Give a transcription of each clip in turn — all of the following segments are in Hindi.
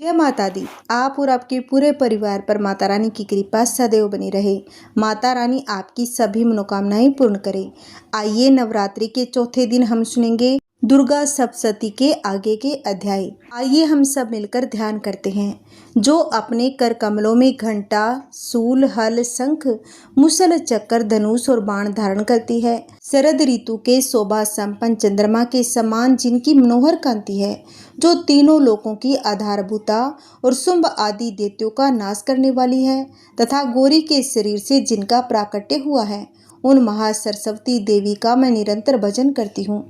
जय माता दी। आप और आपके पूरे परिवार पर माता रानी की कृपा सदैव बनी रहे। माता रानी आपकी सभी मनोकामनाएं पूर्ण करे। आइए नवरात्रि के चौथे दिन हम सुनेंगे दुर्गा सप्तशती के आगे के अध्याय। आइए हम सब मिलकर ध्यान करते हैं। जो अपने कर कमलों में घंटा, सूल, हल, शंख, मुसल, चक्र, धनुष और बाण धारण करती है। शरद ऋतु के शोभा संपन्न चंद्रमा के समान जिनकी मनोहर कांति है, जो तीनों लोकों की आधारभूता और शुंभ आदि दैत्यों का नाश करने वाली है, तथा गौरी के शरीर से जिनका प्राकट्य हुआ है, उन महासरस्वती देवी का मैं निरंतर भजन करती हूँ।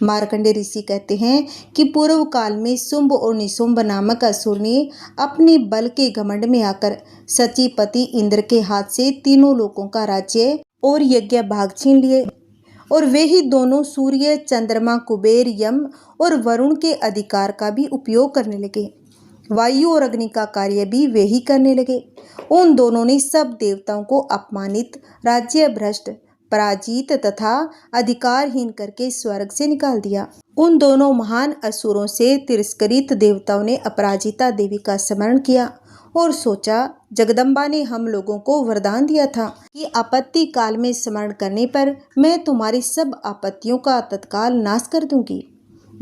मार्कंडेय ऋषि कहते हैं कि पूर्व काल में शुंभ और निशुंभ नामक असुर ने अपने बल के घमंड में आकर सचीपति इंद्र के हाथ से तीनों लोकों का राज्य और यज्ञ भाग छीन लिए, और वे ही दोनों सूर्य, चंद्रमा, कुबेर, यम और वरुण के अधिकार का भी उपयोग करने लगे। वायु और अग्नि का कार्य भी वे ही करने लगे। उन दोनों ने सब देवताओं को अपमानित, राज्य भ्रष्ट, पराजित तथा अधिकारहीन करके स्वर्ग से निकाल दिया। उन दोनों महान असुरों से तिरस्कृत देवताओं ने अपराजिता देवी का स्मरण किया और सोचा, जगदम्बा ने हम लोगों को वरदान दिया था कि आपत्ति काल में स्मरण करने पर मैं तुम्हारी सब आपत्तियों का तत्काल नाश कर दूंगी।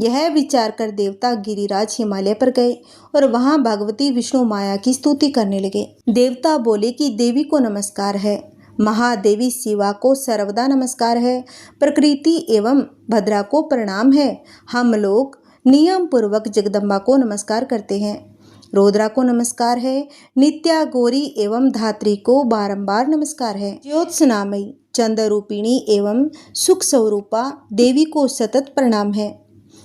यह विचार कर देवता गिरिराज हिमालय पर गए और वहां भगवती विष्णु माया की स्तुति करने लगे। देवता बोले कि देवी को नमस्कार है, महादेवी शिवा को सर्वदा नमस्कार है, प्रकृति एवं भद्रा को प्रणाम है। हम लोग नियम पूर्वक जगदम्बा को नमस्कार करते हैं। रुद्रा को नमस्कार है, नित्या, गौरी एवं धात्री को बारंबार नमस्कार है। ज्योत्सनामयी, चंद्रूपिणी एवं सुख स्वरूपा देवी को सतत प्रणाम है।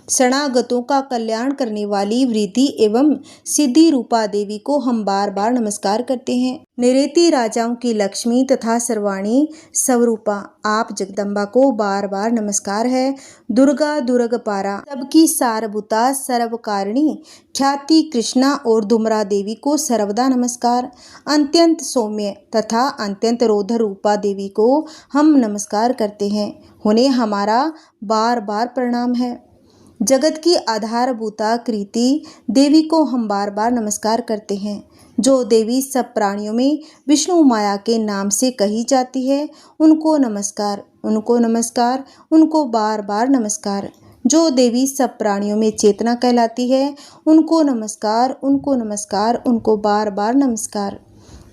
शरणागतों का कल्याण करने वाली वृद्धि एवं सिद्धि रूपा देवी को हम बार बार नमस्कार करते हैं। निरेति राजाओं की लक्ष्मी तथा सर्वाणी स्वरूपा आप जगदम्बा को बार बार नमस्कार है। दुर्गा, दुर्गपारा, सबकी सारभूता, सर्वकारिणी, ख्याति कृष्णा और धूम्रा देवी को सर्वदा नमस्कार। अत्यंत सौम्य तथा अत्यंत रौद्र रूपा देवी को हम नमस्कार करते हैं। उन्हें हमारा बार बार प्रणाम है। जगत की आधारभूता कृति देवी को हम बार बार नमस्कार करते हैं। जो देवी सब प्राणियों में विष्णु माया के नाम से कही जाती है, उनको नमस्कार, उनको नमस्कार, उनको बार बार नमस्कार। जो देवी सब प्राणियों में चेतना कहलाती है, उनको नमस्कार, उनको नमस्कार, उनको बार बार नमस्कार।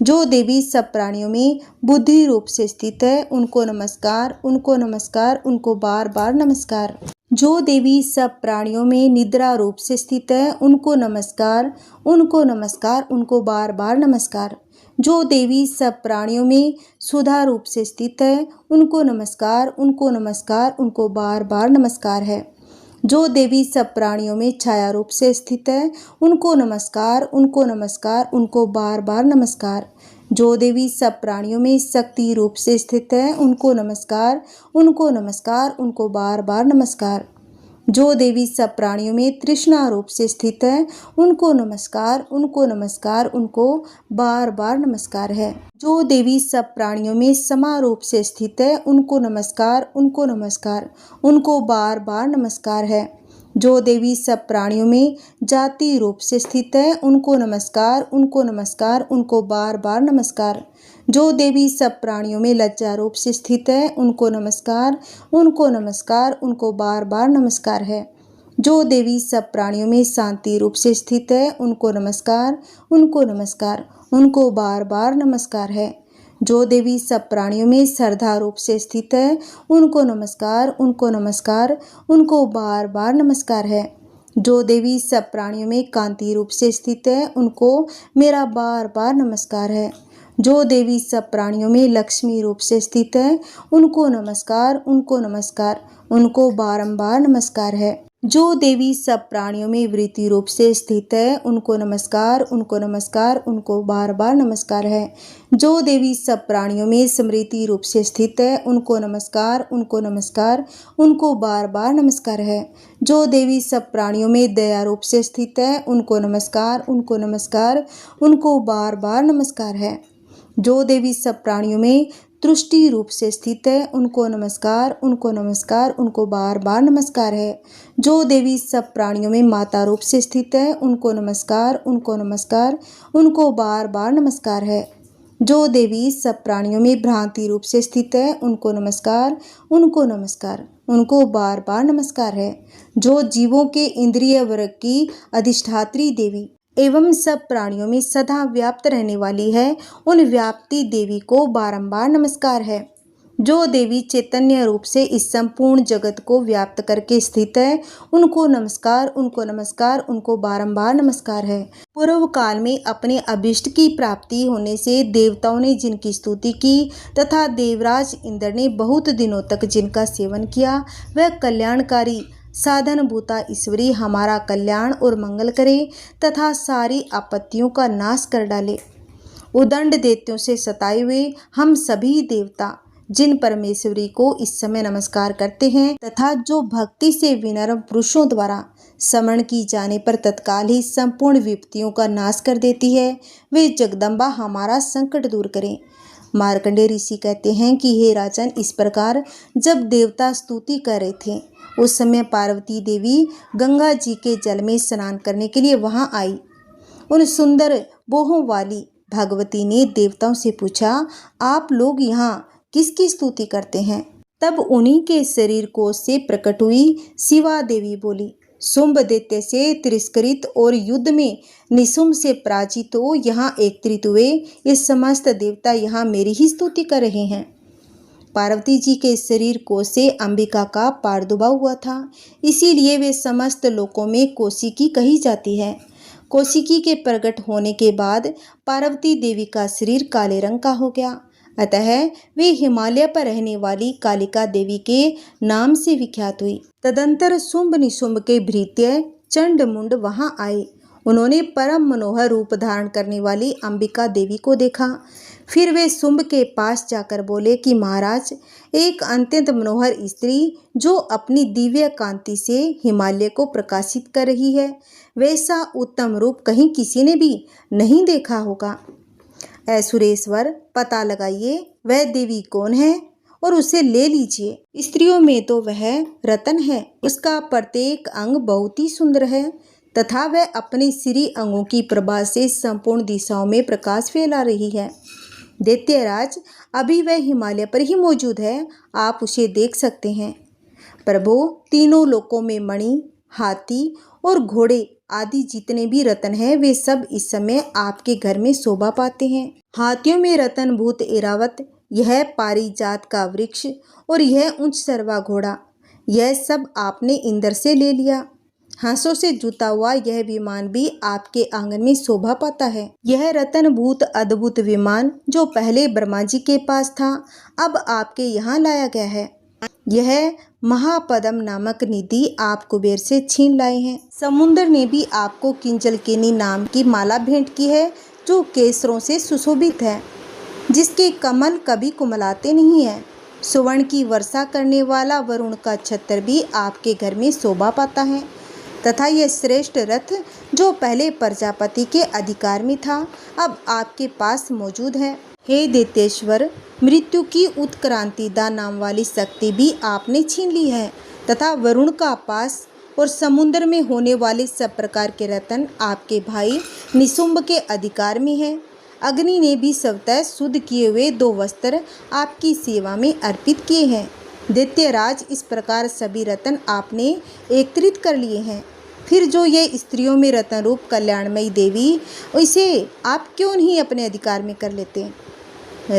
जो देवी सब प्राणियों में बुद्धि रूप से स्थित है, उनको नमस्कार, उनको नमस्कार, उनको बार बार नमस्कार। जो देवी सब प्राणियों में निद्रा रूप से स्थित है, उनको नमस्कार, उनको नमस्कार, उनको बार बार नमस्कार। जो देवी सब प्राणियों में सुधा रूप से स्थित है, उनको नमस्कार, उनको नमस्कार, उनको बार बार नमस्कार है। जो देवी सब प्राणियों में छाया रूप से स्थित है, उनको नमस्कार, उनको नमस्कार, उनको बार बार नमस्कार। जो देवी सब प्राणियों में शक्ति रूप से स्थित है, उनको नमस्कार, उनको नमस्कार, उनको बार बार नमस्कार। जो देवी सब प्राणियों में तृष्णा रूप से स्थित है, उनको नमस्कार, उनको नमस्कार, उनको बार बार नमस्कार है। जो देवी सब प्राणियों में समा रूप से स्थित है, उनको नमस्कार, उनको नमस्कार, उनको बार बार नमस्कार है। जो देवी सब प्राणियों में जाति रूप से स्थित है, उनको नमस्कार, उनको नमस्कार, उनको बार बार नमस्कार। जो देवी सब प्राणियों में लज्जा रूप से स्थित है, उनको नमस्कार, उनको नमस्कार, उनको बार बार नमस्कार है। जो देवी सब प्राणियों में शांति रूप से स्थित है, उनको नमस्कार, उनको नमस्कार, उनको बार बार नमस्कार है। जो देवी सब प्राणियों में श्रद्धा रूप से स्थित है, उनको नमस्कार, उनको नमस्कार, उनको बार बार नमस्कार है। जो देवी सब प्राणियों में कांति रूप से स्थित है, उनको मेरा बार बार नमस्कार है। जो देवी सब प्राणियों में लक्ष्मी रूप से स्थित है, उनको नमस्कार, उनको नमस्कार, उनको बारंबार नमस्कार है। जो देवी सब प्राणियों में वृत्ति रूप से स्थित है, उनको नमस्कार, उनको नमस्कार, उनको बार बार नमस्कार है। जो देवी सब प्राणियों में स्मृति रूप से स्थित है, उनको नमस्कार, उनको नमस्कार, उनको बार बार नमस्कार है। जो देवी सब प्राणियों में दया रूप से स्थित है, उनको नमस्कार, उनको नमस्कार, उनको बार बार नमस्कार है। जो देवी सब प्राणियों में तुष्टि रूप से स्थित है, उनको नमस्कार, उनको नमस्कार, उनको बार बार नमस्कार है। जो देवी सब प्राणियों में माता रूप से स्थित है, उनको नमस्कार, उनको नमस्कार, उनको बार बार नमस्कार है। जो देवी सब प्राणियों में भ्रांति रूप से स्थित है, उनको नमस्कार, उनको नमस्कार, उनको बार बार नमस्कार है। जो जीवों के इंद्रिय वर्ग की अधिष्ठात्री देवी एवं सब प्राणियों में सदा व्याप्त रहने वाली है, उन व्याप्ति देवी को बारंबार नमस्कार है। जो देवी चैतन्य रूप से इस संपूर्ण जगत को व्याप्त करके स्थित है, उनको नमस्कार, उनको नमस्कार, उनको बारंबार नमस्कार है। पूर्व काल में अपने अभिष्ट की प्राप्ति होने से देवताओं ने जिनकी स्तुति की तथा देवराज इंद्र ने बहुत दिनों तक जिनका सेवन किया, वह कल्याणकारी साधन भूता ईश्वरी हमारा कल्याण और मंगल करे तथा सारी आपत्तियों का नाश कर डाले। उदंड दैत्यों से सताए हुए हम सभी देवता जिन परमेश्वरी को इस समय नमस्कार करते हैं तथा जो भक्ति से विनम्र पुरुषों द्वारा स्मरण की जाने पर तत्काल ही संपूर्ण विपत्तियों का नाश कर देती है, वे जगदम्बा हमारा संकट दूर करें। मार्कंडेय ऋषि कहते हैं कि हे राजन, इस प्रकार जब देवता स्तुति कर रहे थे, उस समय पार्वती देवी गंगा जी के जल में स्नान करने के लिए वहां आई। उन सुंदर बोहों वाली भगवती ने देवताओं से पूछा, आप लोग यहाँ किसकी स्तुति करते हैं? तब उन्हीं के शरीर कोश से प्रकट हुई शिवा देवी बोली, शुंभ दैत्य से तिरस्कृत और युद्ध में निशुंभ से पराजित हो यहाँ एकत्रित हुए ये समस्त देवता यहाँ मेरी ही स्तुति कर रहे हैं। पार्वती जी के शरीर कोश से अंबिका का प्रादुर्भाव हुआ था, इसीलिए वे समस्त लोकों में कौशिकी कही जाती है। कौशिकी के प्रकट होने के बाद पार्वती देवी का शरीर काले रंग का हो गया, अतः वे हिमालय पर रहने वाली कालिका देवी के नाम से विख्यात हुई। तदंतर शुंभ निशुंभ के भृत्य चंड मुंड वहां आए। उन्होंने परम मनोहर रूप धारण करने वाली अंबिका देवी को देखा। फिर वे शुंभ के पास जाकर बोले कि महाराज, एक अत्यंत मनोहर स्त्री जो अपनी दिव्य कांति से हिमालय को प्रकाशित कर रही है, वैसा उत्तम रूप कहीं किसी ने भी नहीं देखा होगा। सुरेश्वर, पता लगाइए वह देवी कौन है और उसे ले लीजिए। स्त्रियों में तो वह रतन है, उसका प्रत्येक अंग बहुत ही सुंदर है तथा वह अपने श्री अंगों की प्रभा से संपूर्ण दिशाओं में प्रकाश फैला रही है। दैत्यराज, अभी वह हिमालय पर ही मौजूद है, आप उसे देख सकते हैं। प्रभु, तीनों लोकों में मणि, हाथी और घोड़े आदि जितने भी रत्न हैं, वे सब इस समय आपके घर में शोभा पाते हैं। हाथियों में रत्नभूत ऐरावत, यह पारिजात का वृक्ष और यह उच्च सर्वा घोड़ा, यह सब आपने इंद्र से ले लिया। हंसों से जुता हुआ यह विमान भी आपके आंगन में शोभा पाता है। यह रत्नभूत अद्भुत विमान जो पहले ब्रह्मा जी के पास था, अब आपके यहाँ लाया गया है। यह महापद्म नामक निधि आप कुबेर से छीन लाए हैं। समुद्र ने भी आपको किंजलकेनी नाम की माला भेंट की है, जो केसरों से सुशोभित है, जिसके कमल कभी कुमलाते नहीं है। सुवर्ण की वर्षा करने वाला वरुण का छत्र भी आपके घर में शोभा पाता है तथा यह श्रेष्ठ रथ जो पहले प्रजापति के अधिकार में था, अब आपके पास मौजूद है। हे दैत्येश्वर, मृत्यु की उत्क्रांतिदा नाम वाली शक्ति भी आपने छीन ली है तथा वरुण का पास और समुद्र में होने वाले सब प्रकार के रत्न आपके भाई निशुंभ के अधिकार में है। अग्नि ने भी स्वतः शुद्ध किए हुए 2 वस्त्र आपकी सेवा में अर्पित किए हैं। दैत्यराज, इस प्रकार सभी रत्न आपने एकत्रित कर लिए हैं। फिर जो ये स्त्रियों में रत्न रूप कल्याणमयी देवी, इसे आप क्यों नहीं अपने अधिकार में कर लेते?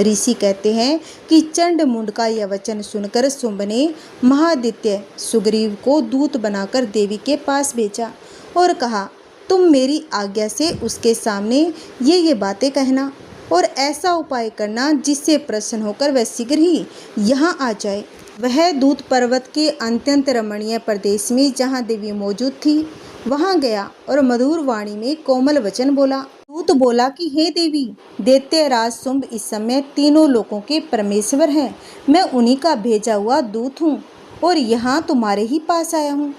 ऋषि कहते हैं कि चंड मुंड का यह वचन सुनकर शुंभ ने महादित्य सुग्रीव को दूत बनाकर देवी के पास भेजा और कहा, तुम मेरी आज्ञा से उसके सामने ये बातें कहना और ऐसा उपाय करना जिससे प्रसन्न होकर वह शीघ्र ही यहाँ आ जाए। वह दूत पर्वत के अत्यंत रमणीय प्रदेश में जहाँ देवी मौजूद थी वहाँ गया और मधुर वाणी में कोमल वचन बोला। दूत बोला कि हे देवी, दैत्यराज शुंभ इस समय तीनों लोकों के परमेश्वर हैं। मैं उन्हीं का भेजा हुआ दूत हूँ और यहाँ तुम्हारे ही पास आया हूँ।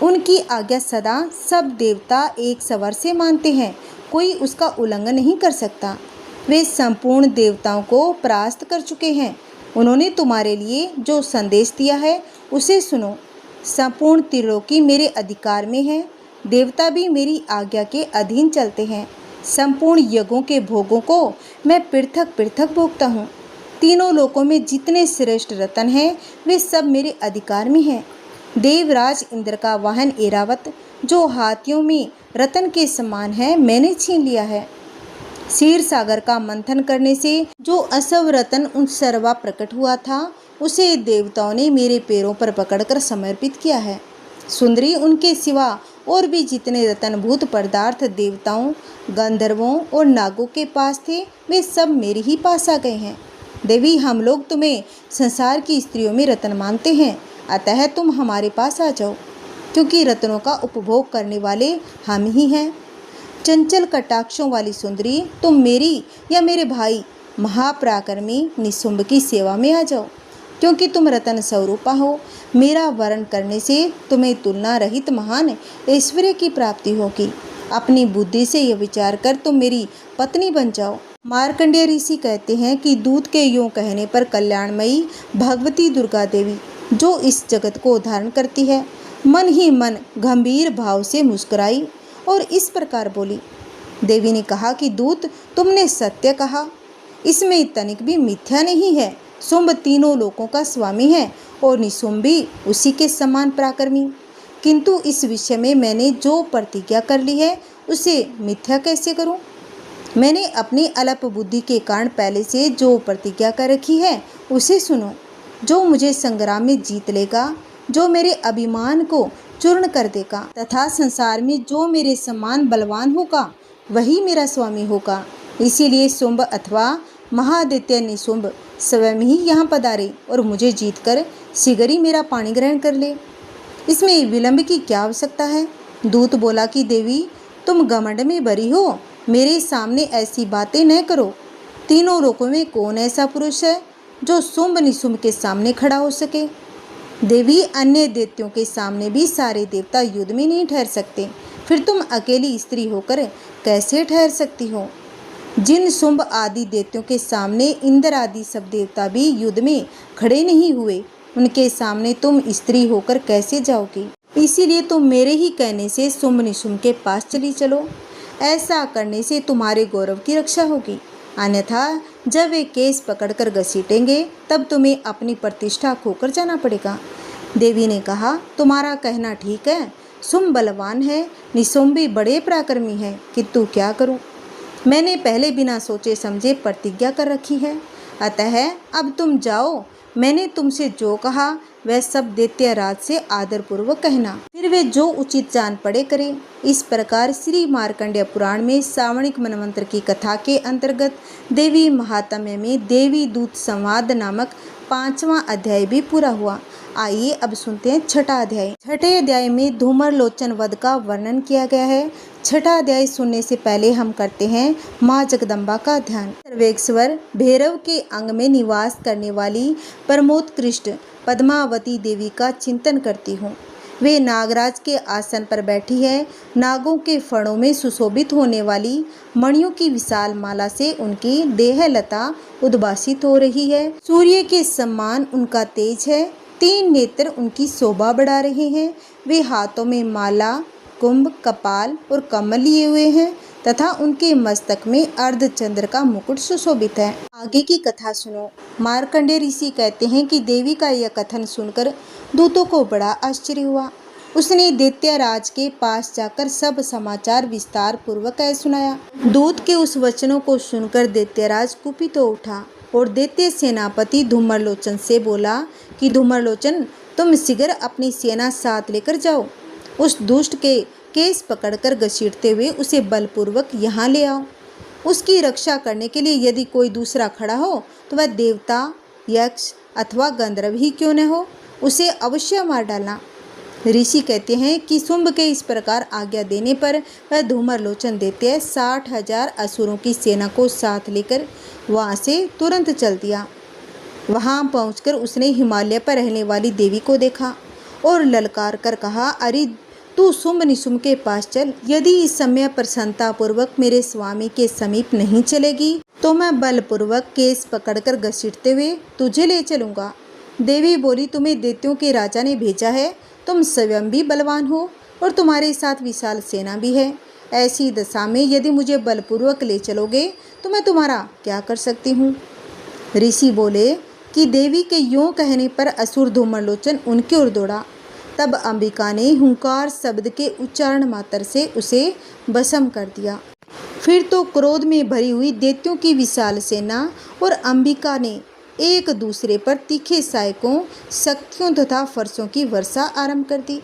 उनकी आज्ञा सदा सब देवता एक स्वर से मानते हैं, कोई उसका उल्लंघन नहीं कर सकता। वे संपूर्ण देवताओं को परास्त कर चुके हैं। उन्होंने तुम्हारे लिए जो संदेश दिया है उसे सुनो। संपूर्ण त्रिलोकी मेरे अधिकार में है। देवता भी मेरी आज्ञा के अधीन चलते हैं। संपूर्ण यज्ञों के भोगों को मैं पृथक पृथक भोगता हूँ। तीनों लोकों में जितने श्रेष्ठ रत्न हैं वे सब मेरे अधिकार में हैं। देवराज इंद्र का वाहन ऐरावत जो हाथियों में रत्न के समान है मैंने छीन लिया है। क्षीर सागर का मंथन करने से जो असव रत्न उन सर्वा प्रकट हुआ था उसे देवताओं ने मेरे पैरों पर पकड़कर समर्पित किया है। सुंदरी, उनके सिवा और भी जितने रत्नभूत पदार्थ देवताओं, गंधर्वों और नागों के पास थे वे सब मेरे ही पास आ गए हैं। देवी, हम लोग तुम्हें संसार की स्त्रियों में रत्न मानते हैं, अतः तुम हमारे पास आ जाओ, क्योंकि रत्नों का उपभोग करने वाले हम ही हैं। चंचल कटाक्षों वाली सुंदरी, तुम मेरी या मेरे भाई महापराक्रमी निशुंभ की सेवा में आ जाओ, क्योंकि तुम रतन स्वरूपा हो। मेरा वर्ण करने से तुम्हें तुलना रहित महान ऐश्वर्य की प्राप्ति होगी। अपनी बुद्धि से यह विचार कर तुम मेरी पत्नी बन जाओ। मार्कंडेय ऋषि कहते हैं कि दूत के यूं कहने पर कल्याणमयी भगवती दुर्गा देवी, जो इस जगत को धारण करती है, मन ही मन गंभीर भाव से मुस्कुराई और इस प्रकार बोली। देवी ने कहा कि दूत, तुमने सत्य कहा, इसमें तनिक भी मिथ्या नहीं है। शुंभ तीनों लोकों का स्वामी है और निशुंभ भी उसी के समान पराक्रमी, किंतु इस विषय में मैंने जो प्रतिज्ञा कर ली है उसे मिथ्या कैसे करूं? मैंने अपनी अल्प बुद्धि के कारण पहले से जो प्रतिज्ञा कर रखी है उसे सुनो। जो मुझे संग्राम में जीत लेगा, जो मेरे अभिमान को चूर्ण कर देगा तथा संसार में जो मेरे समान बलवान होगा वही मेरा स्वामी होगा। इसीलिए शुंभ अथवा महादित्य निशुंभ स्वयं ही यहाँ पधारे और मुझे जीतकर शीघ्र ही मेरा पाणी ग्रहण कर ले। इसमें विलंब की क्या आवश्यकता है? दूत बोला कि देवी, तुम घमंड में भरी हो, मेरे सामने ऐसी बातें न करो। तीनों लोकों में कौन ऐसा पुरुष है जो शुंभ निशुंभ के सामने खड़ा हो सके? देवी, अन्य दैत्यों के सामने भी सारे देवता युद्ध में नहीं ठहर सकते, फिर तुम अकेली स्त्री होकर कैसे ठहर सकती हो? जिन शुंभ आदि दैत्यों के सामने इंद्र आदि सब देवता भी युद्ध में खड़े नहीं हुए, उनके सामने तुम स्त्री होकर कैसे जाओगी? इसीलिए तुम मेरे ही कहने से शुंभ निशुंभ के पास चली चलो। ऐसा करने से तुम्हारे गौरव की रक्षा होगी, अन्यथा जब वे केस पकड़कर घसीटेंगे तब तुम्हें अपनी प्रतिष्ठा खोकर जाना पड़ेगा। देवी ने कहा, तुम्हारा कहना ठीक है, शुंभ बलवान है, निशुंभ भी बड़े पराक्रमी है, किंतु क्या करूं? मैंने पहले बिना सोचे समझे प्रतिज्ञा कर रखी है, अतः अब तुम जाओ। मैंने तुमसे जो कहा वह सब दैत्यराज से आदरपूर्वक कहना, फिर वे जो उचित जान पड़े करें। इस प्रकार श्री मार्कंडेय पुराण में सावणिक मनवंतर की कथा के अंतर्गत देवी महात्म्य में देवी दूत संवाद नामक 5वां अध्याय भी पूरा हुआ। आइए अब सुनते हैं छठा अध्याय। छठे अध्याय में धूमर लोचन वध का वर्णन किया गया है। छठा अध्याय सुनने से पहले हम करते हैं माँ जगदम्बा का ध्यान। सर्वेश्वर भैरव के अंग में निवास करने वाली परमोत्कृष्ट पद्मावती देवी का चिंतन करती हूँ। वे नागराज के आसन पर बैठी है। नागों के फणों में सुशोभित होने वाली मणियों की विशाल माला से उनकी देहलता उद्भासित हो रही है। सूर्य के समान उनका तेज है। 3 नेत्र उनकी शोभा बढ़ा रहे हैं। वे हाथों में माला, कुंभ, कपाल और कमल लिए हुए हैं तथा उनके मस्तक में अर्धचंद्र का मुकुट सुशोभित है। आगे की कथा सुनो। मार्कंडेय ऋषि कहते हैं कि देवी का यह कथन सुनकर दूतों को बड़ा आश्चर्य हुआ। उसने दैत्यराज के पास जाकर सब समाचार विस्तार पूर्वक सुनाया। दूत के उस वचनों को सुनकर दैत्यराज कुपित हो उठा और दैत्य सेनापति धूमरलोचन से बोला कि धूमरलोचन, तुम शीघ्र अपनी सेना साथ लेकर जाओ। उस दुष्ट के केस पकड़कर घसीटते हुए उसे बलपूर्वक यहाँ ले आओ। उसकी रक्षा करने के लिए यदि कोई दूसरा खड़ा हो तो वह देवता, यक्ष अथवा गंधर्व ही क्यों न हो, उसे अवश्य मार डालना। ऋषि कहते हैं कि शुंभ के इस प्रकार आज्ञा देने पर वह धूमरलोचन दैत्य 60,000 असुरों की सेना को साथ लेकर वहाँ से तुरंत चल दिया। वहाँ पहुंचकर उसने हिमालय पर रहने वाली देवी को देखा और ललकार कर कहा, अरे तू शुंभ निशुंभ के पास चल। यदि इस समय प्रसन्नता पूर्वक मेरे स्वामी के समीप नहीं चलेगी तो मैं बलपूर्वक केस पकड़कर घसीटते हुए तुझे ले चलूँगा। देवी बोली, तुम्हें दैत्यों के राजा ने भेजा है। तुम स्वयं भी बलवान हो और तुम्हारे साथ विशाल सेना भी है। ऐसी दशा में यदि मुझे बलपूर्वक ले चलोगे तो मैं तुम्हारा क्या कर सकती हूँ। ऋषि बोले कि देवी के यूँ कहने पर असुर धूम्रलोचन उनकी ओर दौड़ा। तब अंबिका ने हुंकार शब्द के उच्चारण मात्र से उसे भस्म कर दिया। फिर तो क्रोध में भरी हुई दैत्यों की विशाल सेना और अंबिका ने एक दूसरे पर तीखे सहायकों, शक्तियों तथा फरसों की वर्षा आरंभ कर दी।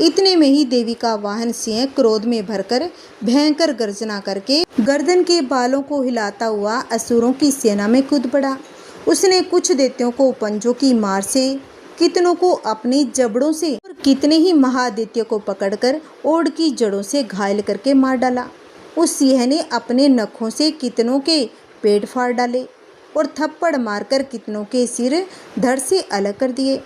इतने में ही देवी का वाहन सिंह क्रोध में भरकर भयंकर गर्जना करके गर्दन के बालों को हिलाता हुआ असुरों की सेना में कूद पड़ा। उसने कुछ दैत्यों को पंजों की मार से, कितनों को अपनी जबड़ों से और कितने ही महादैत्य को पकड़कर ओड़ की जड़ों से घायल करके मार डाला। उस सिंह ने अपने नखों से कितनों के पेट फाड़ डाले और थप्पड़ मारकर कितनों के सिर धड़ से अलग कर दिए।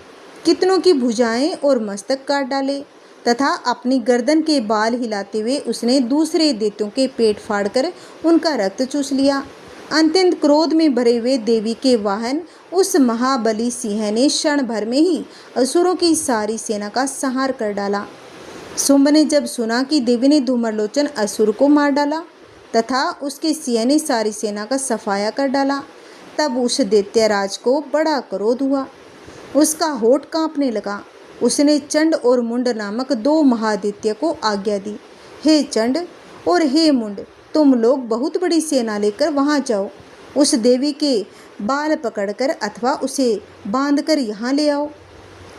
कितनों की भुजाएं और मस्तक काट डाले तथा अपनी गर्दन के बाल हिलाते हुए उसने दूसरे दैत्यों के पेट फाड़कर उनका रक्त चूस लिया। अत्यंत क्रोध में भरे हुए देवी के वाहन उस महाबली सिंह ने क्षण भर में ही असुरों की सारी सेना का संहार कर डाला। शुंभ ने जब सुना कि देवी ने धूम्रलोचन असुर को मार डाला तथा उसके सिंह ने सारी सेना का सफाया कर डाला, तब उस दैत्यराज को बड़ा क्रोध हुआ। उसका होठ कांपने लगा। उसने चंड और मुंड नामक दो महादैत्य को आज्ञा दी, हे चंड और हे मुंड, तुम लोग बहुत बड़ी सेना लेकर वहां जाओ। उस देवी के बाल पकड़कर अथवा उसे बांधकर यहाँ ले आओ।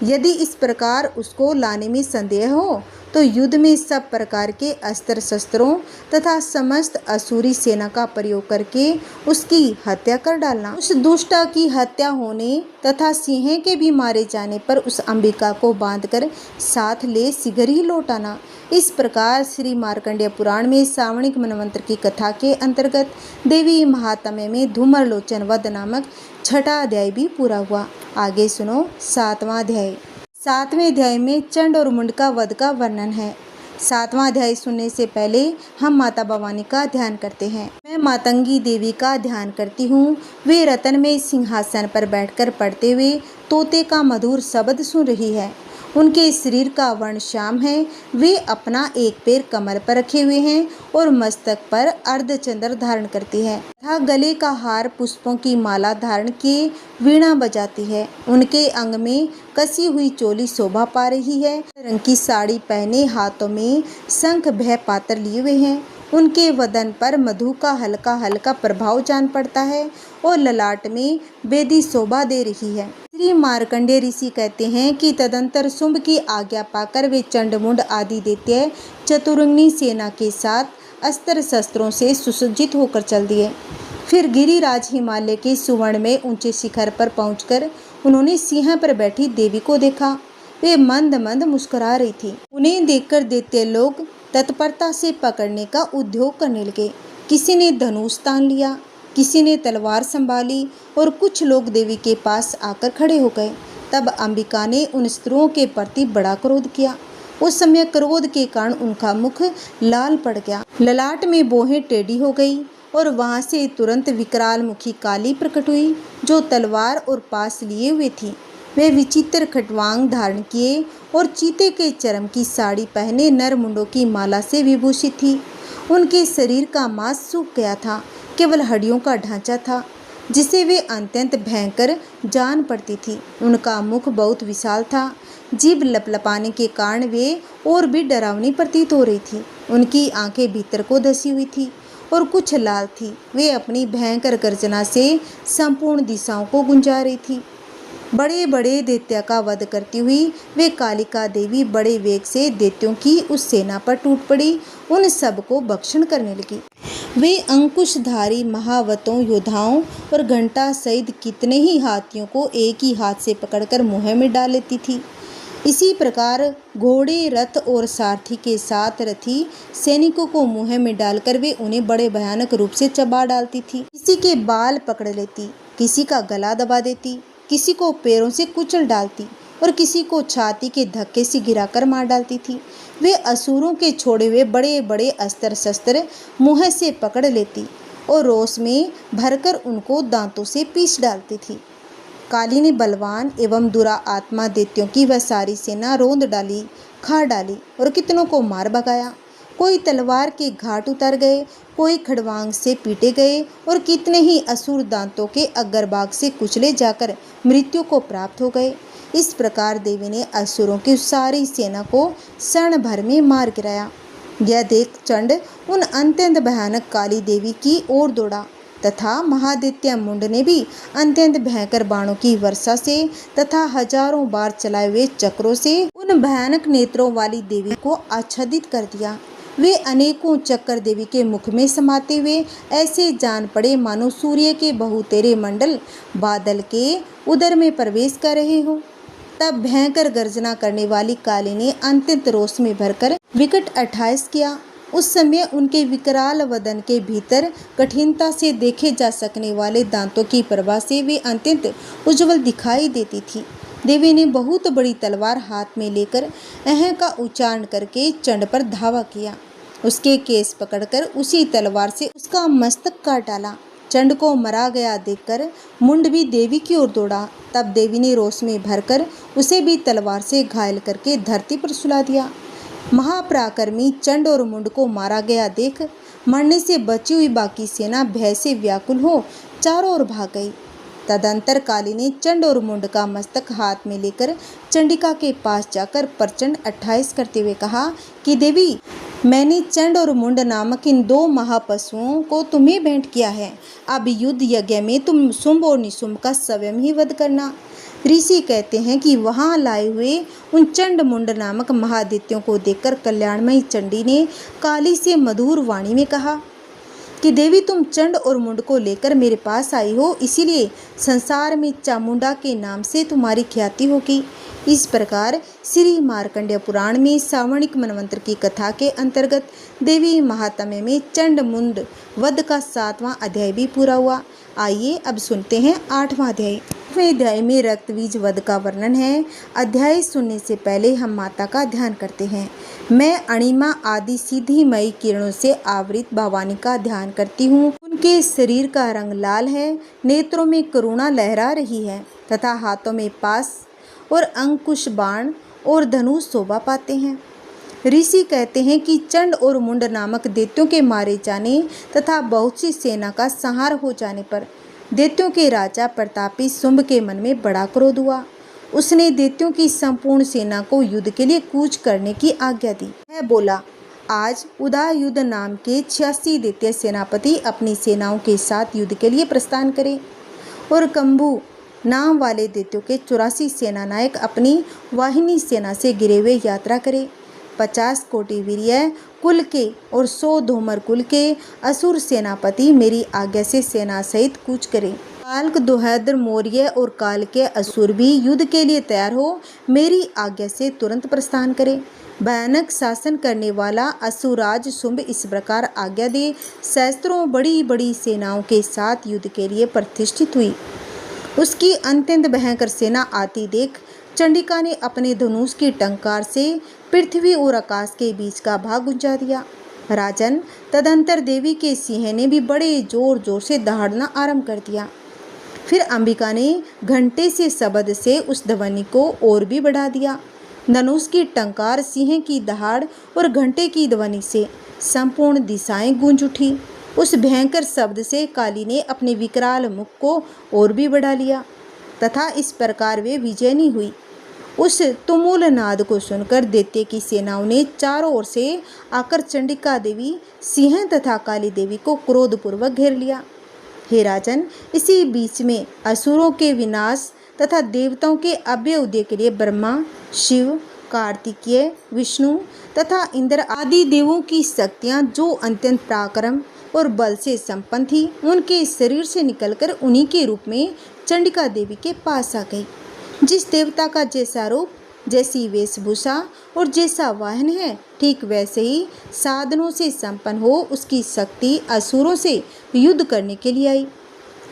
यदि इस प्रकार उसको लाने में संदेह हो तो युद्ध में सब प्रकार के अस्त्र शस्त्रों तथा समस्त असुरी सेना का प्रयोग करके उसकी हत्या कर डालना। उस दुष्टा की हत्या होने तथा सिंह के भी मारे जाने पर उस अंबिका को बांधकर साथ ले शीघ्र ही लौट आना। इस प्रकार श्री मार्कंडेय पुराण में श्रावणिक मनवंतर की कथा के अंतर्गत देवी महात्म्य में धूम्रलोचन वध नामक छठा अध्याय भी पूरा हुआ। आगे सुनो 7वां अध्याय। 7वें अध्याय में चंड और मुंड का वध का वर्णन है। 7वां अध्याय सुनने से पहले हम माता भवानी का ध्यान करते हैं। मैं मातंगी देवी का ध्यान करती हूँ। वे रतन में सिंहासन पर बैठकर पढ़ते हुए तोते का मधुर शब्द सुन रही है। उनके शरीर का वर्ण श्याम है। वे अपना एक पैर कमर पर रखे हुए हैं और मस्तक पर अर्धचंद्र धारण करती है तथा गले का हार पुष्पों की माला धारण किए वीणा बजाती है। उनके अंग में कसी हुई चोली शोभा पा रही है। रंग की साड़ी पहने हाथों में शंख भय पात्र लिए हुए हैं। उनके वदन पर मधु का हल्का हल्का प्रभाव जान पड़ता है और ललाट में बेदी शोभा दे रही है। श्री मार्कंडेय ऋषि कहते हैं कि तदंतर शुंभ की आज्ञा पाकर वे चंडमुंड आदि दैत्य चतुरंगिनी सेना के साथ अस्त्र शस्त्रों से सुसज्जित होकर चल दिए। फिर गिरिराज हिमालय के सुवर्ण में ऊंचे शिखर पर पहुंचकर उन्होंने सिंह पर बैठी देवी को देखा। वे मंद मंद मुस्कुरा रही थी। उन्हें देखकर दैत्य लोग तत्परता से पकड़ने का उद्योग करने लगे। किसी ने धनुष तान लिया, किसी ने तलवार संभाली और कुछ लोग देवी के पास आकर खड़े हो गए। तब अंबिका ने उन स्त्रियों के प्रति बड़ा क्रोध किया। उस समय क्रोध के कारण उनका मुख लाल पड़ गया, ललाट में बोहें टेढ़ी हो गई और वहां से तुरंत विकराल मुखी काली प्रकट हुई जो तलवार और पास लिए हुए थी। वे विचित्र खटवांग धारण किए और चीते के चर्म की साड़ी पहने नर मुंडों की माला से विभूषित थी। उनके शरीर का मांस सूख गया था, केवल हड्डियों का ढांचा था जिसे वे अत्यंत भयंकर जान पड़ती थी। उनका मुख बहुत विशाल था। जीभ लपलपाने के कारण वे और भी डरावनी प्रतीत हो रही थी। उनकी आंखें भीतर को धसी हुई थी और कुछ लाल थी। वे अपनी भयंकर गर्जना से संपूर्ण दिशाओं को गुंजा रही थी। बड़े बड़े दैत्य का वध करती हुई वे कालिका देवी बड़े वेग से दैत्यों की उस सेना पर टूट पड़ी, उन सब को भक्षण करने लगी। वे अंकुशधारी महावतों योद्धाओं और घंटा सहित कितने ही हाथियों को एक ही हाथ से पकड़कर मुंह में डाल लेती थी। इसी प्रकार घोड़े, रथ और सारथी के साथ रथी सैनिकों को मुंह में डालकर वे उन्हें बड़े भयानक रूप से चबा डालती थी। किसी के बाल पकड़ लेती, किसी का गला दबा देती, किसी को पैरों से कुचल डालती और किसी को छाती के धक्के से गिराकर मार डालती थी। वे असुरों के छोड़े हुए बड़े बड़े अस्त्र शस्त्र मुँह से पकड़ लेती और रोष में भरकर उनको दांतों से पीस डालती थी। काली ने बलवान एवं दुरा आत्मा दैत्यों की वह सारी सेना रोंद डाली, खा डाली और कितनों को मार भगाया। कोई तलवार के घाट उतर गए, कोई खड़वांग से पीटे गए और कितने ही असुर दांतों के अग्रभाग से कुचले जाकर मृत्यु को प्राप्त हो गए। इस प्रकार देवी ने असुरों की सारी सेना को क्षण भर में मार गिराया। यह देख चंड उन अत्यंत भयानक काली देवी की ओर दौड़ा तथा महादैत्य मुंड ने भी अत्यंत भयंकर बाणों की वर्षा से तथा हजारों बार चलाए हुए चक्रों से उन भयानक नेत्रों वाली देवी को आच्छादित कर दिया। वे अनेकों चक्कर देवी के मुख में समाते हुए ऐसे जान पड़े मानो सूर्य के बहुतेरे मंडल बादल के उदर में प्रवेश कर रहे हो। तब भयंकर गर्जना करने वाली काली ने अत्यंत रोष में भरकर विकट अट्टहास किया। उस समय उनके विकराल वदन के भीतर कठिनता से देखे जा सकने वाले दांतों की प्रभा से वे अत्यंत उज्जवल दिखाई देती थी। देवी ने बहुत बड़ी तलवार हाथ में लेकर अह का उच्चारण करके चंड पर धावा किया। उसके केस पकड़कर उसी तलवार से उसका मस्तक काट डाला। चंड को मरा गया देखकर मुंड भी देवी की ओर दौड़ा। तब देवी ने रोष में भरकर उसे भी तलवार से घायल करके धरती पर सुला दिया। महापराक्रमी चंड और मुंड को मारा गया देख मरने से बची हुई बाकी सेना भय से व्याकुल हो चारों ओर भाग गई। तदंतर काली ने चंड और मुंड का मस्तक हाथ में लेकर चंडिका के पास जाकर प्रचंड अट्टहास करते हुए कहा कि देवी, मैंने चंड और मुंड नामक इन दो महापशुओं को तुम्हें भेंट किया है। अब युद्ध यज्ञ में तुम शुंभ और निशुंभ का स्वयं ही वध करना। ऋषि कहते हैं कि वहां लाए हुए उन चंड मुंड नामक महादैत्यों को देखकर कल्याणमयी चंडी ने काली से मधुर वाणी में कहा कि देवी, तुम चंड और मुंड को लेकर मेरे पास आई हो, इसीलिए संसार में चामुंडा के नाम से तुम्हारी ख्याति होगी। इस प्रकार श्री मार्कंडेय पुराण में सावर्णिक मनवंतर की कथा के अंतर्गत देवी महात्म्य में चंड मुंड वध का 7वां अध्याय भी पूरा हुआ। आइए अब सुनते हैं 8वां अध्याय। 8वें अध्याय में रक्तबीज वध का वर्णन है। अध्याय सुनने से पहले हम माता का ध्यान करते हैं। मैं अणिमा आदि सिद्धिमयी किरणों से आवृत भवानी का ध्यान करती हूँ। उनके शरीर का रंग लाल है, नेत्रों में करुणा लहरा रही है तथा हाथों में पास और अंकुश बाण और धनुष शोभा पाते हैं। ऋषि कहते हैं कि चंड और मुंड नामक दैत्यों के मारे जाने तथा बहुत सी सेना का संहार हो जाने पर दैत्यों के राजा प्रतापी शुंभ के मन में बड़ा क्रोध हुआ। उसने दैत्यों की संपूर्ण सेना को युद्ध के लिए कूच करने की आज्ञा दी। वह बोला, आज उदययुध नाम के 86 दैत्य सेनापति अपनी सेनाओं के साथ युद्ध के लिए प्रस्थान करें और कंबू नाम वाले दैत्यों के 84 सेनानायक अपनी वाहिनी सेना से घिरे हुए यात्रा करें। 50 कोटि वीर्य कुल के और 100 धूमर कुल के असुर सेनापति मेरी आज्ञा से सेना सहित कूच करें। काल्क दोहैद्र मौर्य और काल के असुर भी युद्ध के लिए तैयार हो मेरी आज्ञा से तुरंत प्रस्थान करें। भयानक शासन करने वाला असुराज शुंभ इस प्रकार आज्ञा दे सहस्त्रों बड़ी बड़ी सेनाओं के साथ युद्ध के लिए प्रतिष्ठित हुई। उसकी अत्यंत भयंकर सेना आती देख चंडिका ने अपने धनुष की टंकार से पृथ्वी और आकाश के बीच का भाग गुंजा दिया। राजन, तदंतर देवी के सिंह ने भी बड़े जोर जोर से दहाड़ना आरंभ कर दिया। फिर अंबिका ने घंटे से शब्द से उस ध्वनि को और भी बढ़ा दिया। धनुष की टंकार, सिंह की दहाड़ और घंटे की ध्वनि से संपूर्ण दिशाएं गूंज उठी। उस भयंकर शब्द से काली ने अपने विकराल मुख को और भी बढ़ा लिया तथा इस प्रकार वे विजयनी हुई। उस तुमुल नाद को सुनकर दैत्य की सेनाओं ने चारों ओर से आकर चंडिका देवी, सिंह तथा काली देवी को क्रोधपूर्वक घेर लिया। हे राजन, इसी बीच में असुरों के विनाश तथा देवताओं के अभय उदय के लिए ब्रह्मा, शिव, कार्तिकेय, विष्णु तथा इंद्र आदि देवों की शक्तियां जो अत्यंत पराक्रम और बल से संपन्न थी, उनके शरीर से निकलकर उन्हीं के रूप में चंडिका देवी के पास आ गई। जिस देवता का जैसा रूप, जैसी वेशभूषा और जैसा वाहन है, ठीक वैसे ही साधनों से संपन्न हो उसकी शक्ति असुरों से युद्ध करने के लिए आई।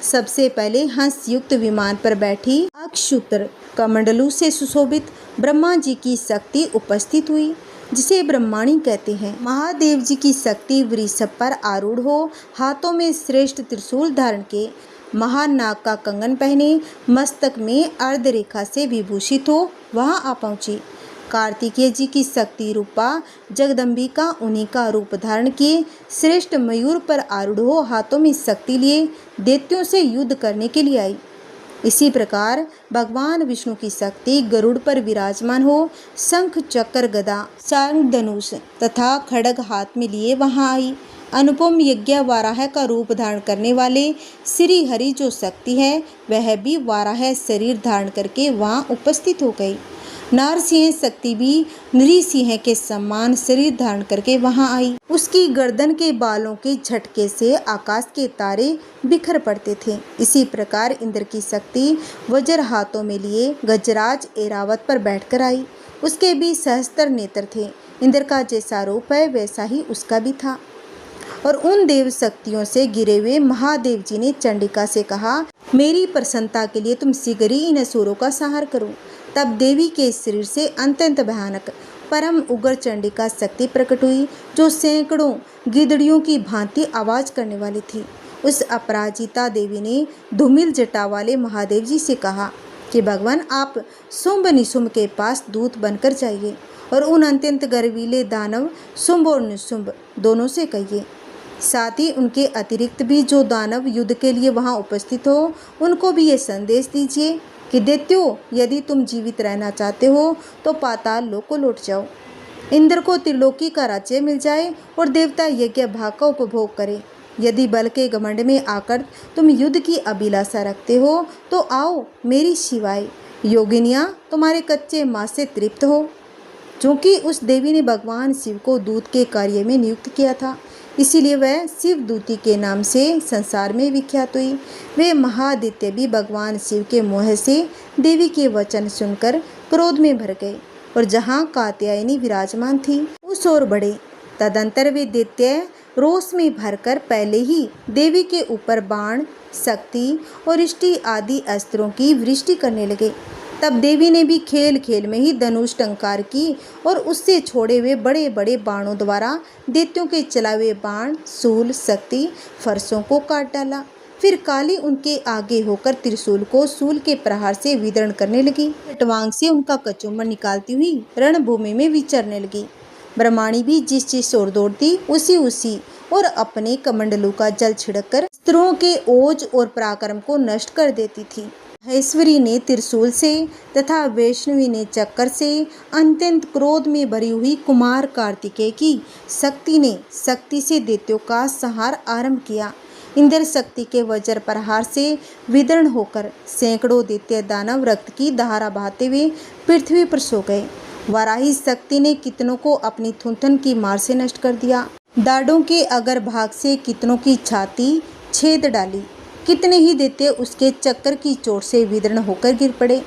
सबसे पहले हंस युक्त विमान पर बैठी अक्षुत्र कमंडलू से सुशोभित ब्रह्मा जी की शक्ति उपस्थित हुई। जिसे ब्रह्माणी कहते हैं। महादेव जी की शक्ति वृषभ पर आरूढ़ हो, हाथों में श्रेष्ठ त्रिशूल धारण के, महानाग का कंगन पहने, मस्तक में अर्ध रेखा से विभूषित हो वहां आ पहुंची। कार्तिकेय जी की शक्ति रूपा जगदम्बिका उन्हीं का रूप धारण किए श्रेष्ठ मयूर पर आरूढ़ हो हाथों में शक्ति लिए दैत्यों से युद्ध करने के लिए आई। इसी प्रकार भगवान विष्णु की शक्ति गरुड़ पर विराजमान हो शंख चक्र गदा शंख धनुष तथा खड्ग हाथ में लिए वहां आई। अनुपम यज्ञ वाराह का रूप धारण करने वाले श्री हरि जो शक्ति है वह भी वाराह शरीर धारण करके वहां उपस्थित हो गई। नारसिंह शक्ति भी नृसिंह के समान शरीर धारण करके वहां आई। उसकी गर्दन के बालों के झटके से आकाश के तारे बिखर पड़ते थे। इसी प्रकार इंद्र की शक्ति वज्र हाथों में लिए गजराज एरावत पर बैठकर आई। उसके भी सहस्त्र नेत्र थे। इंद्र का जैसा रूप है वैसा ही उसका भी था। और उन देव शक्तियों से घिरे हुए महादेव जी ने चंडिका से कहा, मेरी प्रसन्नता के लिए तुम शीघ्र ही इन असुरों का संहार करो। तब देवी के शरीर से अत्यंत भयानक परम उग्र चंडिका शक्ति प्रकट हुई जो सैकड़ों गिदड़ियों की भांति आवाज करने वाली थी। उस अपराजिता देवी ने धूमिल जटा वाले महादेव जी से कहा कि भगवान आप शुंभ निशुंभ के पास दूत बनकर जाइए और उन अत्यंत गर्वीले दानव शुंभ और निशुंभ दोनों से कहिए, साथ ही उनके अतिरिक्त भी जो दानव युद्ध के लिए वहां उपस्थित हो उनको भी ये संदेश दीजिए कि दैत्यों यदि तुम जीवित रहना चाहते हो तो पाताल लोक को लौट जाओ। इंद्र को त्रिलोकी का राज्य मिल जाए और देवता यज्ञ भाग का उपभोग करे। यदि बल के घमंड में आकर तुम युद्ध की अभिलाषा रखते हो तो आओ मेरी शिवाय योगिनियाँ तुम्हारे कच्चे मांस से तृप्त हो। क्योंकि उस देवी ने भगवान शिव को दूत के कार्य में नियुक्त किया था इसीलिए वह शिवदूती के नाम से संसार में विख्यात हुई। वे महादित्य भी भगवान शिव के मोह से देवी के वचन सुनकर क्रोध में भर गए और जहाँ कात्यायनी विराजमान थी उस ओर बढ़े। तदंतर वे दैत्य रोष में भरकर पहले ही देवी के ऊपर बाण शक्ति और इष्टि आदि अस्त्रों की वृष्टि करने लगे। तब देवी ने भी खेल खेल में ही धनुष टंकार की और उससे छोड़े हुए बड़े बड़े बाणों द्वारा दैत्यों के चलाए हुए बाण शूल शक्ति फरसों को काट डाला। फिर काली उनके आगे होकर त्रिशूल को शूल के प्रहार से विदर्ण करने लगी। टवांग से उनका कचुम्बर निकालती हुई रणभूमि में विचरने लगी। ब्रह्माणी भी जिस ओर दौड़ती उसी और अपने कमंडलू का जल छिड़ककर अस्त्रों के ओज और पराक्रम को नष्ट कर देती थी। महेश्वरी ने त्रिशूल से तथा वैष्णवी ने चक्कर से अत्यंत क्रोध में भरी हुई कुमार कार्तिकेय की शक्ति से दैत्यों का संहार आरंभ किया। इंद्र शक्ति के वज्र प्रहार से विदर्ण होकर सैकड़ों दैत्य दानव रक्त की धारा बहाते हुए पृथ्वी पर सो गए। वाराही शक्ति ने कितनों को अपनी थुथन की मार से नष्ट कर दिया। दाढ़ों के अगर भाग से कितनों की छाती छेद डाली। कितने ही दैत्य उसके चक्कर की चोट से विदर्ण होकर गिर पड़े।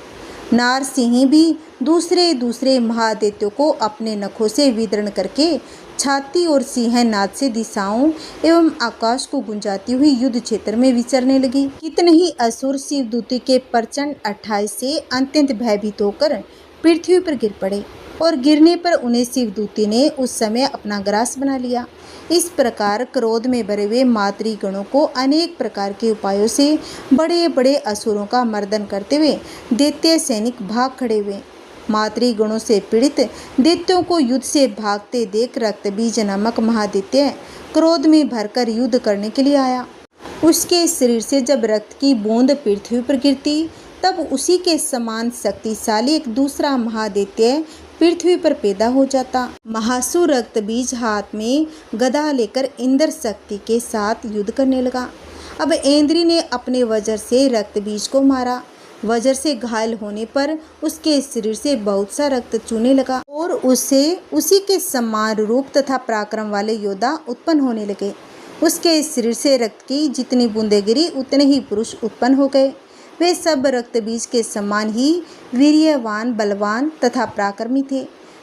नारसिंह भी दूसरे महादैत्यों को अपने नखों से विदर्ण करके छाती और सिंहनाद से दिशाओं एवं आकाश को गुंजाती हुई युद्ध क्षेत्र में विचरने लगी। कितने ही असुर शिवदूती के प्रचंड 28 से अत्यंत भयभीत होकर पृथ्वी पर गिर पड़े और गिरने पर उन्हें शिवदूती ने उस समय अपना ग्रास बना लिया। इस प्रकार क्रोध में भरे हुए मातृगणों को अनेक प्रकार के उपायों से बड़े बड़े असुरों का मर्दन करते हुए दैत्य सैनिक भाग खड़े हुए। मातृगणों से पीड़ित दैत्यों को युद्ध से भागते देख रक्तबीज नामक महादैत्य क्रोध में भरकर युद्ध करने के लिए आया। उसके शरीर से जब रक्त की बूंद पृथ्वी पर गिरती तब उसी के समान शक्तिशाली एक दूसरा महादैत्य पृथ्वी पर पैदा हो जाता। महासुर रक्त बीज हाथ में गदा लेकर इंद्र शक्ति के साथ युद्ध करने लगा। अब इंद्री ने अपने वज्र से रक्त बीज को मारा। वज्र से घायल होने पर उसके शरीर से बहुत सा रक्त चूने लगा और उससे उसी के समान रूप तथा पराक्रम वाले योद्धा उत्पन्न होने लगे। उसके शरीर से रक्त की जितनी बूंदें गिरी उतने ही पुरुष उत्पन्न हो गए। वे सब रक्त बीज के समान ही वीर्यवान बलवान तथा पराक्रमी थे।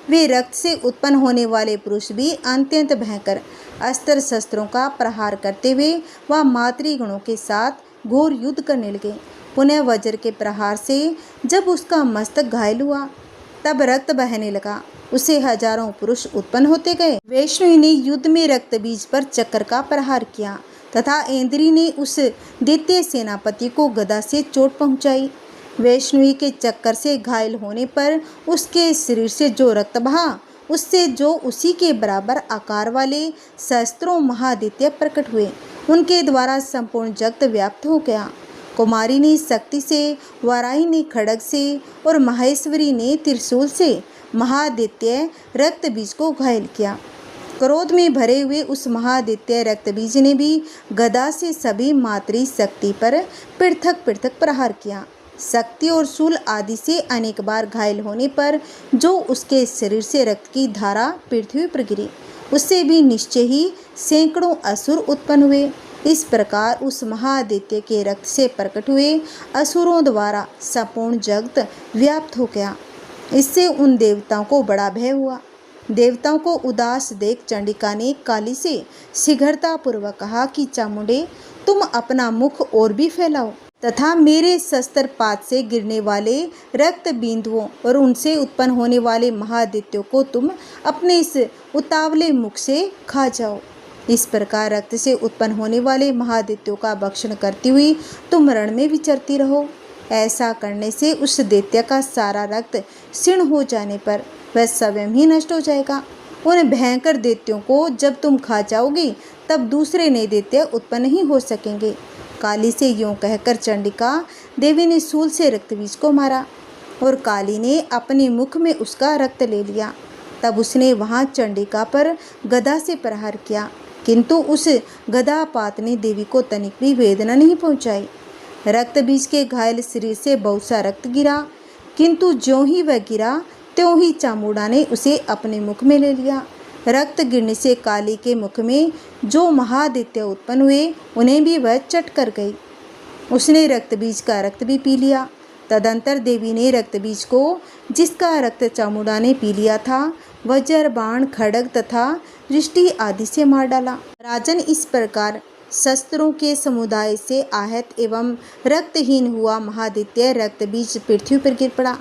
वे रक्त से उत्पन्न होने वाले पुरुष भी अत्यंत भयंकर अस्त्र शस्त्रों का प्रहार करते हुए वह मातृगणों के साथ घोर युद्ध करने लगे। पुनः वज्र के प्रहार से जब उसका मस्तक घायल हुआ तब रक्त बहने लगा उसे हजारों पुरुष उत्पन्न होते गए। वैष्णवी ने युद्ध में रक्त बीज पर चक्र का प्रहार किया तथा इंद्री ने उस द्वितीय सेनापति को गदा से चोट पहुंचाई। वैष्णवी के चक्कर से घायल होने पर उसके शरीर से जो रक्त बहा, उससे जो उसी के बराबर आकार वाले सहस्त्रों महादित्य प्रकट हुए, उनके द्वारा संपूर्ण जगत व्याप्त हो गया। कुमारी ने शक्ति से, वाराही ने खड्ग से और माहेश्वरी ने त्रिशूल से महादित्य रक्त बीज को घायल किया। क्रोध में भरे हुए उस महादित्य रक्त बीज ने भी गदा से सभी मातृ शक्ति पर पृथक पृथक प्रहार किया। शक्ति और शूल आदि से अनेक बार घायल होने पर जो उसके शरीर से रक्त की धारा पृथ्वी पर गिरी, उससे भी निश्चय ही सैकड़ों असुर उत्पन्न हुए। इस प्रकार उस महादित्य के रक्त से प्रकट हुए असुरों द्वारा संपूर्ण जगत व्याप्त हो गया। इससे उन देवताओं को बड़ा भय हुआ। देवताओं को उदास देख चंडिका ने काली से शीघ्रता पूर्वक कहा कि चामुंडे, तुम अपना मुख और भी फैलाओ तथा मेरे शस्त्रपात से गिरने वाले रक्त बिंदुओं और उनसे उत्पन्न होने वाले महादित्यों को तुम अपने इस उतावले मुख से खा जाओ। इस प्रकार रक्त से उत्पन्न होने वाले महादित्यों का भक्षण करती हुई तुम रण में विचरती रहो। ऐसा करने से उस दैत्य का सारा रक्त क्षीण हो जाने पर वह स्वयं ही नष्ट हो जाएगा। उन भयंकर दैत्यों को जब तुम खा जाओगी तब दूसरे नए दैत्य उत्पन्न नहीं हो सकेंगे। काली से यूँ कहकर चंडिका देवी ने शूल से रक्त बीज को मारा और काली ने अपने मुख में उसका रक्त ले लिया। तब उसने वहाँ चंडिका पर गदा से प्रहार किया, किंतु उस गदापात ने देवी को तनिक भी वेदना नहीं पहुँचाई। रक्त बीज के घायल शरीर से बहुत सा रक्त गिरा, किंतु ज्यों ही वह गिरा त्यों ही चामुंडा ने उसे अपने मुख में ले लिया। रक्त गिरने से काली के मुख में जो महादित्य उत्पन्न हुए उन्हें भी वह चट कर गई। उसने रक्त बीज का रक्त भी पी लिया। तदंतर देवी ने रक्त बीज को, जिसका रक्त चामुंडा ने पी लिया था, वज्र, बाण, खड्ग तथा वृष्टि आदि से मार डाला। राजन, इस प्रकार शस्त्रों के समुदाय से आहत एवं रक्तहीन हुआ महादित्य रक्त बीज पृथ्वी पर गिर पड़ा।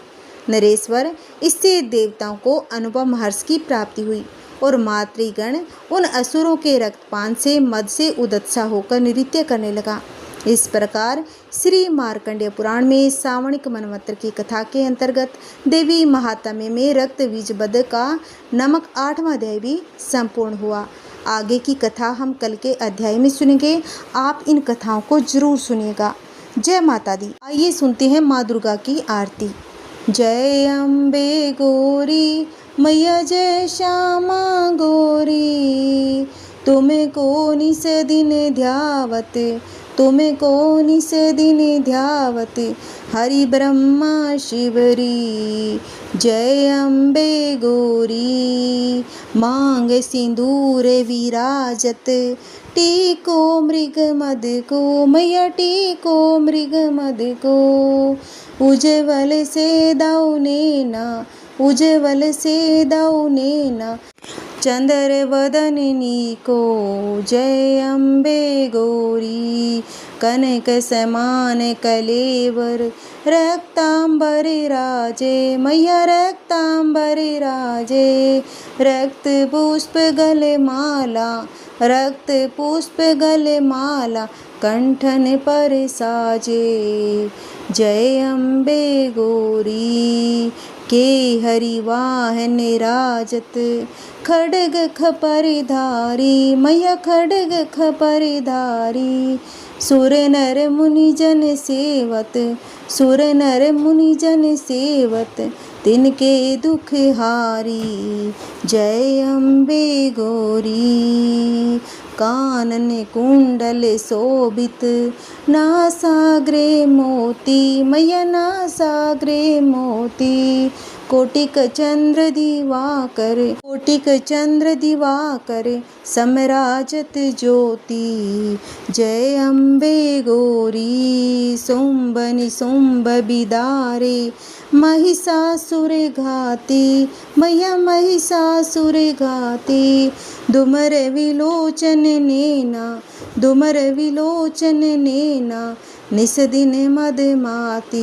नरेश्वर, इससे देवताओं को अनुपम हर्ष की प्राप्ति हुई और मातृगण उन असुरों के रक्तपान से मद से उदत्साह होकर नृत्य करने लगा। इस प्रकार श्री मार्कंडेय पुराण में सावणिक मनवंतर की कथा के अंतर्गत देवी महात्म्य में रक्त बीज वध का नामक 8वां अध्याय भी संपूर्ण हुआ। आगे की कथा हम कल के अध्याय में सुनेंगे। आप इन कथाओं को जरूर सुनिएगा। जय माता दी। आइए सुनते हैं माँ दुर्गा की आरती। जय अम्बे गौरी मैया, जय श्यामा गौरी, तुम्हें को निस दिन ध्यावत, तुम्हें को निस दिन ध्यावत, हरि ब्रह्मा शिवरी। जय अम्बे गौरी, मांग सिंदूर विराजत, टीको मृग मद को मैया, टीको मृग मद को, उज्ज्वल से दाऊ नैना, उज्ज्वल से दाऊ नैना, चंद्र वदननी को। जय अम्बे गौरी, कनक समान कलेवर, रक्तांबर राजे मैया, रक्तांबर राजे, रक्त पुष्प गले माला, रक्त पुष्प गले माला, कंठन पर साजे। जय अम्बे गौरी, के हरिवाहन राजत, खड्ग खपरधारी मैया, खड्ग खपरधारी, सुर नर मुनि जन सेवत, सुर नर मुनि जन सेवत, तिनके दुख हारी। जय अम्बे गौरी, कानन कुंडल शोभित, नासाग्रे मोती मैया, नासाग्रे मोती, कोटिक चंद्र दिवाकर, कोटिक चंद्र दिवाकर, समराजत ज्योति। जय अम्बे गौरी, शुंभ निशुंभ बिदारे, महिषासुर घाती मैया, महिषासुर घाती, धूमर विलोचन नैना, धूमर विलोचन नैना, निस दिन मदमाती।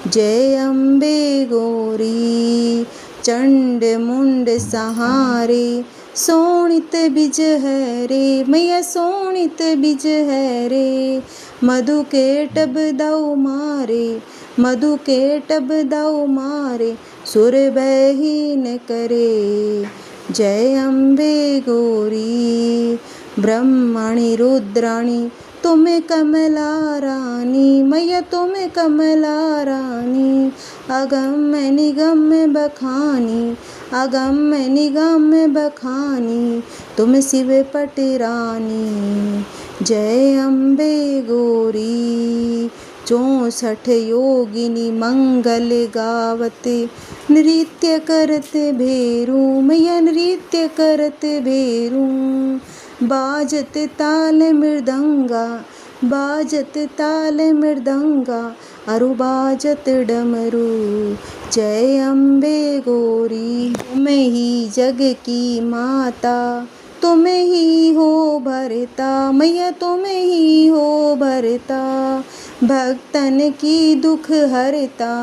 जय अम्बे गौरी, चंड मुंड सहारे, सोणित बिज है रे मैया सोणित बिज है रे। मधु के टब दाऊ मारे, मधु के टब दाऊ मारे, सुर बहीन करे। जय अम्बे गौरी ब्रह्मणि रुद्राणी, तुम्हें कमला रानी मैया तुम्हें कमला रानी। अगम निगम बखानी, अगम निगम बखानी, तुम शिव पट रानी। जय अम्बे गौरी 64 योगिनी मंगल गावते, नृत्य करते भेरू मैया नृत्य करते भेरू। बाजत ताल मृदंगा, बाजत ताल मृदंगा, अरु बाजत डमरू। जय अम्बे गौरी तुम ही जग की माता, तुम ही हो भरता मैया तुम ही हो भरता। भक्तन की दुख हरता,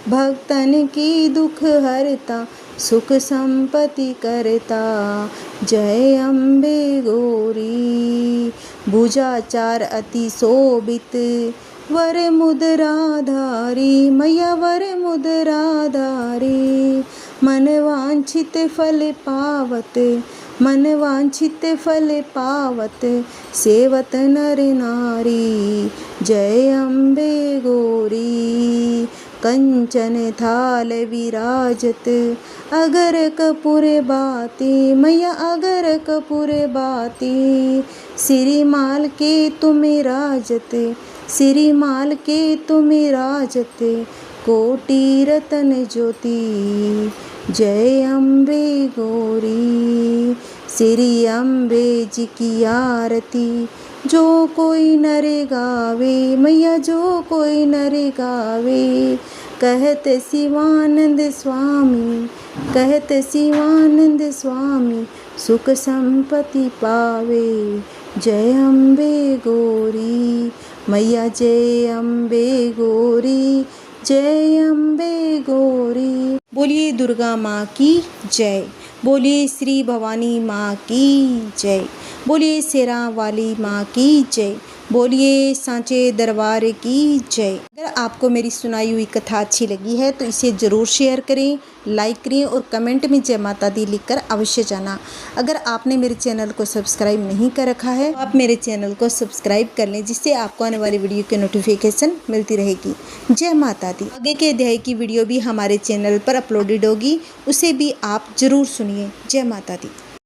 भक्तन की दुख हरता, सुख संपत्ति करता। जय अम्बे गौरी भुजाचार अति शोभित, वर मुद्राधारी मैया वर मुद्राधारी। मन वांछित फल पावत, मन वांछित फल पावत, सेवत नर नारी। जय अम्बे गौरी कंचन थाल विराजत, अगर कपूर बाती मैया अगर कपूर बाती। श्रीमाल के तुम राजत, श्रीमाल के तुम राजत, कोटि रतन ज्योति। जय अम्बे गौरी श्री अम्बे जी की आरती, जो कोई नर गावे मैया जो कोई नर गावे। कहते शिवानंद स्वामी, कहते शिवानंद स्वामी, सुख संपत्ति पावे। जय अम्बे गौरी मैया जय अम्बे गौरी, जय अम्बे गौरी। बोलिए दुर्गा माँ की जय, बोलिए श्री भवानी माँ की जय, बोलिए शेरा वाली माँ की जय, बोलिए सांचे दरबार की जय। अगर आपको मेरी सुनाई हुई कथा अच्छी लगी है तो इसे ज़रूर शेयर करें, लाइक करें और कमेंट में जय माता दी लिखकर अवश्य जाना। अगर आपने मेरे चैनल को सब्सक्राइब नहीं कर रखा है तो आप मेरे चैनल को सब्सक्राइब कर लें, जिससे आपको आने वाली वीडियो की नोटिफिकेशन मिलती रहेगी। जय माता दी। आगे के अध्याय की वीडियो भी हमारे चैनल पर अपलोडेड होगी, उसे भी आप ज़रूर सुनिए। जय माता दी।